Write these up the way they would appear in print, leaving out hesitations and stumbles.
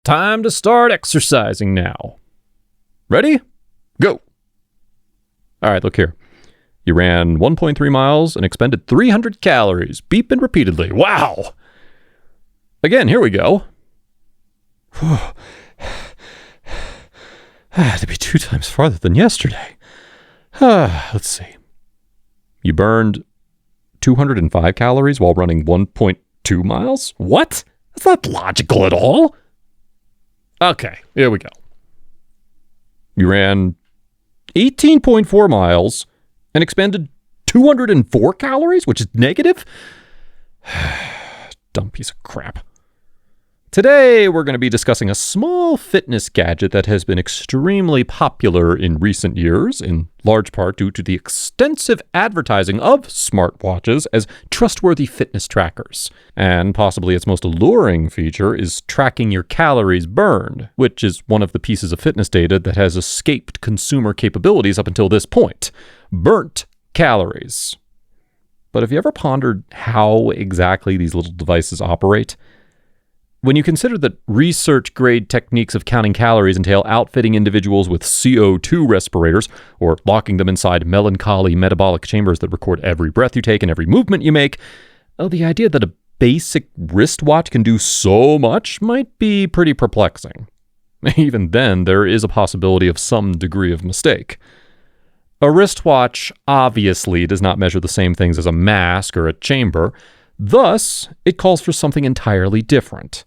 time to start exercising now. Ready? Go. All right, look here. You ran 1.3 miles and expended 300 calories, beeping repeatedly. Wow. Again, here we go. That'd be 2 times farther than yesterday. Let's see. You burned 205 calories while running 1.2 miles? What? That's not logical at all. Okay, here we go. You ran 18.4 miles and expended 204 calories, which is negative? Dumb piece of crap. Today, we're going to be discussing a small fitness gadget that has been extremely popular in recent years, in large part due to the extensive advertising of smartwatches as trustworthy fitness trackers. And possibly its most alluring feature is tracking your calories burned, which is one of the pieces of fitness data that has escaped consumer capabilities up until this point. Burnt calories. But have you ever pondered how exactly these little devices operate? When you consider that research-grade techniques of counting calories entail outfitting individuals with CO2 respirators or locking them inside melancholy metabolic chambers that record every breath you take and every movement you make, the idea that a basic wristwatch can do so much might be pretty perplexing. Even then, there is a possibility of some degree of mistake. A wristwatch obviously does not measure the same things as a mask or a chamber. Thus, it calls for something entirely different,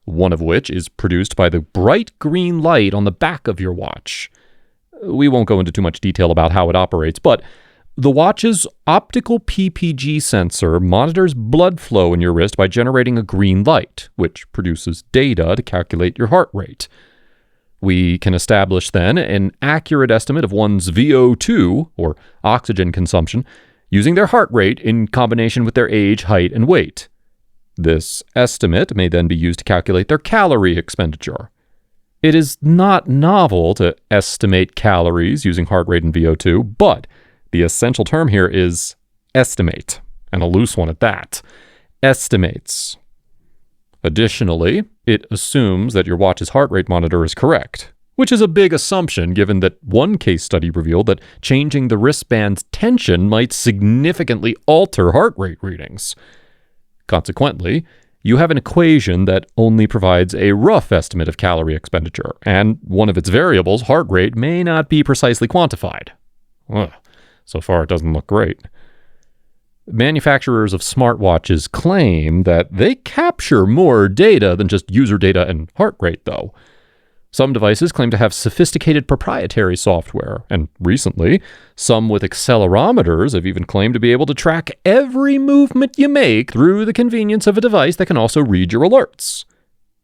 one of which is produced by the bright green light on the back of your watch. We won't go into too much detail about how it operates, but the watch's optical PPG sensor monitors blood flow in your wrist by generating a green light, which produces data to calculate your heart rate. We can establish then an accurate estimate of one's VO2, or oxygen consumption, using their heart rate in combination with their age, height, and weight. This estimate may then be used to calculate their calorie expenditure. It is not novel to estimate calories using heart rate and VO2, but the essential term here is estimate, and a loose one at that. Estimates. Additionally, it assumes that your watch's heart rate monitor is correct, which is a big assumption given that one case study revealed that changing the wristband's tension might significantly alter heart rate readings. Consequently, you have an equation that only provides a rough estimate of calorie expenditure, and one of its variables, heart rate, may not be precisely quantified. So far it doesn't look great. Manufacturers of smartwatches claim that they capture more data than just user data and heart rate, though. Some devices claim to have sophisticated proprietary software, and recently, some with accelerometers have even claimed to be able to track every movement you make through the convenience of a device that can also read your alerts.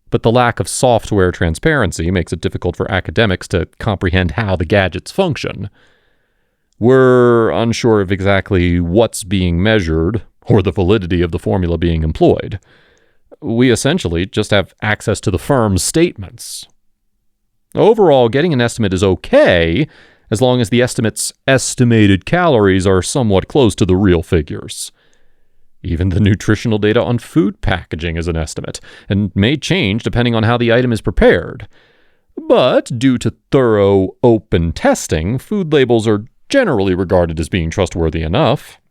But the lack of software transparency makes it difficult for academics to comprehend how the gadgets function. We're unsure of exactly what's being measured or the validity of the formula being employed. We essentially just have access to the firm's statements. Overall, getting an estimate is okay, as long as the estimate's estimated calories are somewhat close to the real figures. Even the nutritional data on food packaging is an estimate, and may change depending on how the item is prepared. But due to thorough, open testing, food labels are generally regarded as being trustworthy enough.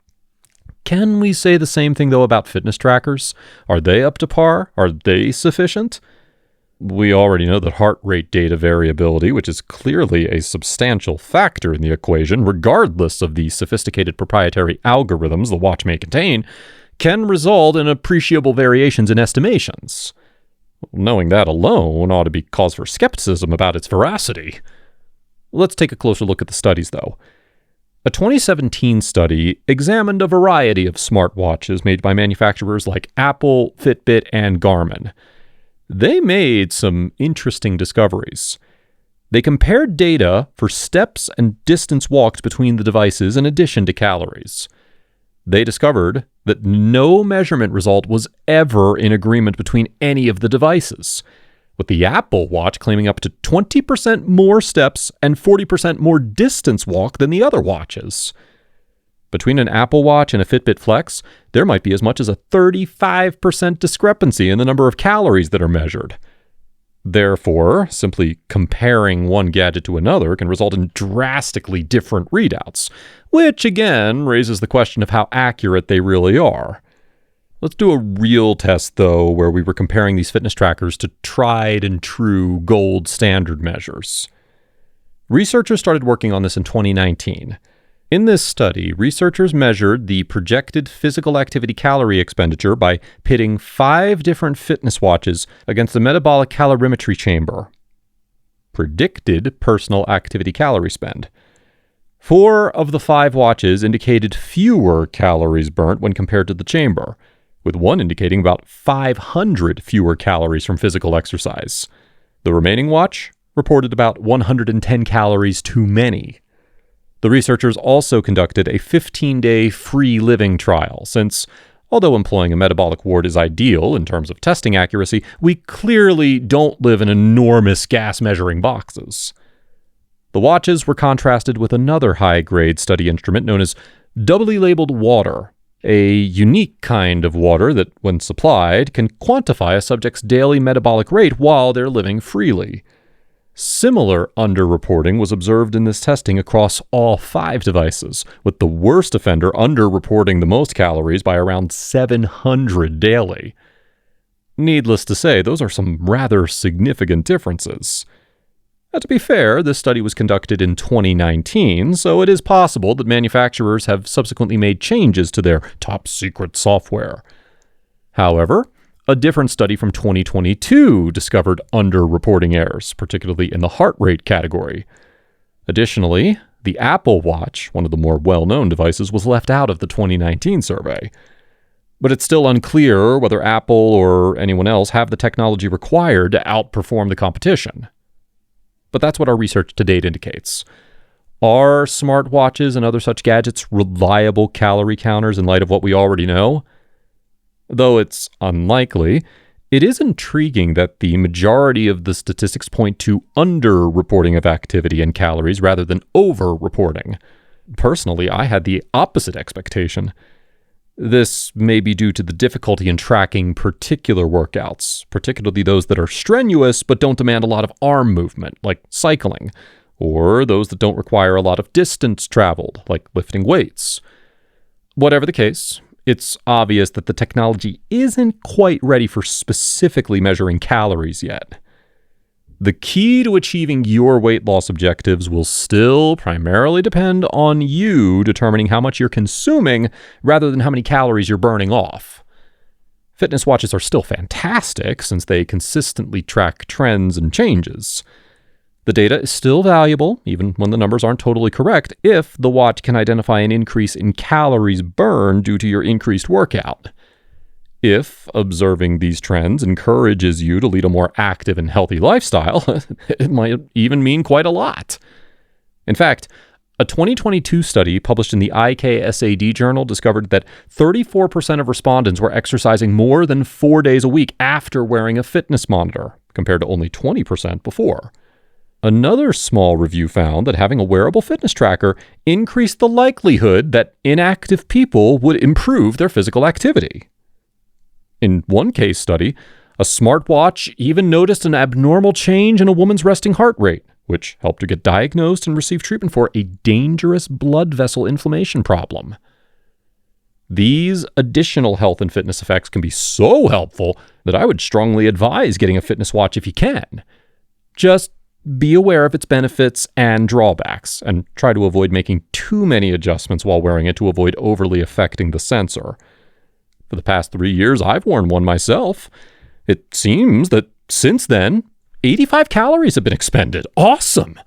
Can we say the same thing, though, about fitness trackers? Are they up to par? Are they sufficient? We already know that heart rate data variability, which is clearly a substantial factor in the equation, regardless of the sophisticated proprietary algorithms the watch may contain, can result in appreciable variations in estimations. Knowing that alone ought to be cause for skepticism about its veracity. Let's take a closer look at the studies, though. A 2017 study examined a variety of smartwatches made by manufacturers like Apple, Fitbit, and Garmin. They made some interesting discoveries. They compared data for steps and distance walked between the devices in addition to calories. They discovered that no measurement result was ever in agreement between any of the devices, with the Apple Watch claiming up to 20% more steps and 40% more distance walk than the other watches. Between an Apple Watch and a Fitbit Flex, there might be as much as a 35% discrepancy in the number of calories that are measured. Therefore, simply comparing one gadget to another can result in drastically different readouts, which again raises the question of how accurate they really are. Let's do a real test, though, where we were comparing these fitness trackers to tried and true gold standard measures. Researchers started working on this in 2019. In this study, researchers measured the projected physical activity calorie expenditure by pitting 5 different fitness watches against the metabolic calorimetry chamber. Predicted personal activity calorie spend. 4 of the 5 watches indicated fewer calories burnt when compared to the chamber, with one indicating about 500 fewer calories from physical exercise. The remaining watch reported about 110 calories too many. The researchers also conducted a 15-day free living trial, since, although employing a metabolic ward is ideal in terms of testing accuracy, we clearly don't live in enormous gas-measuring boxes. The watches were contrasted with another high-grade study instrument known as doubly labeled water, a unique kind of water that, when supplied, can quantify a subject's daily metabolic rate while they're living freely. Similar underreporting was observed in this testing across all 5 devices, with the worst offender underreporting the most calories by around 700 daily. Needless to say, those are some rather significant differences. Now, to be fair, this study was conducted in 2019, so it is possible that manufacturers have subsequently made changes to their top-secret software. However, a different study from 2022 discovered underreporting errors, particularly in the heart rate category. Additionally, the Apple Watch, one of the more well-known devices, was left out of the 2019 survey. But it's still unclear whether Apple or anyone else have the technology required to outperform the competition. But that's what our research to date indicates. Are smartwatches and other such gadgets reliable calorie counters in light of what we already know? Though it's unlikely, it is intriguing that the majority of the statistics point to under-reporting of activity and calories rather than over-reporting. Personally, I had the opposite expectation. This may be due to the difficulty in tracking particular workouts, particularly those that are strenuous but don't demand a lot of arm movement, like cycling, or those that don't require a lot of distance traveled, like lifting weights. Whatever the case, it's obvious that the technology isn't quite ready for specifically measuring calories yet. The key to achieving your weight loss objectives will still primarily depend on you determining how much you're consuming rather than how many calories you're burning off. Fitness watches are still fantastic since they consistently track trends and changes. The data is still valuable, even when the numbers aren't totally correct, if the watch can identify an increase in calories burned due to your increased workout. If observing these trends encourages you to lead a more active and healthy lifestyle, it might even mean quite a lot. In fact, a 2022 study published in the IKSAD journal discovered that 34% of respondents were exercising more than 4 days a week after wearing a fitness monitor, compared to only 20% before. Another small review found that having a wearable fitness tracker increased the likelihood that inactive people would improve their physical activity. In one case study, a smartwatch even noticed an abnormal change in a woman's resting heart rate, which helped her get diagnosed and receive treatment for a dangerous blood vessel inflammation problem. These additional health and fitness effects can be so helpful that I would strongly advise getting a fitness watch if you can. Just be aware of its benefits and drawbacks, and try to avoid making too many adjustments while wearing it to avoid overly affecting the sensor. For the past 3 years, I've worn one myself. It seems that since then, 85 calories have been expended. Awesome!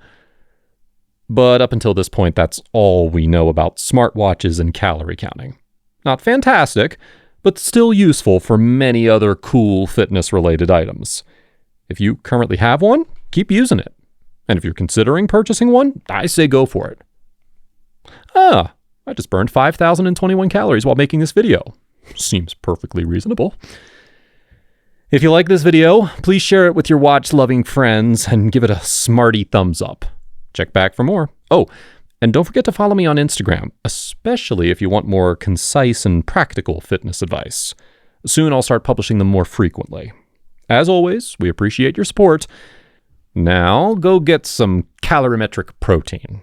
But up until this point, that's all we know about smartwatches and calorie counting. Not fantastic, but still useful for many other cool fitness-related items. If you currently have one, keep using it. And if you're considering purchasing one, I say go for it. I just burned 5,021 calories while making this video. Seems perfectly reasonable. If you like this video, please share it with your watch-loving friends and give it a smarty thumbs up. Check back for more. Oh, and don't forget to follow me on Instagram, especially if you want more concise and practical fitness advice. Soon I'll start publishing them more frequently. As always, we appreciate your support. Now, go get some calorimetric protein.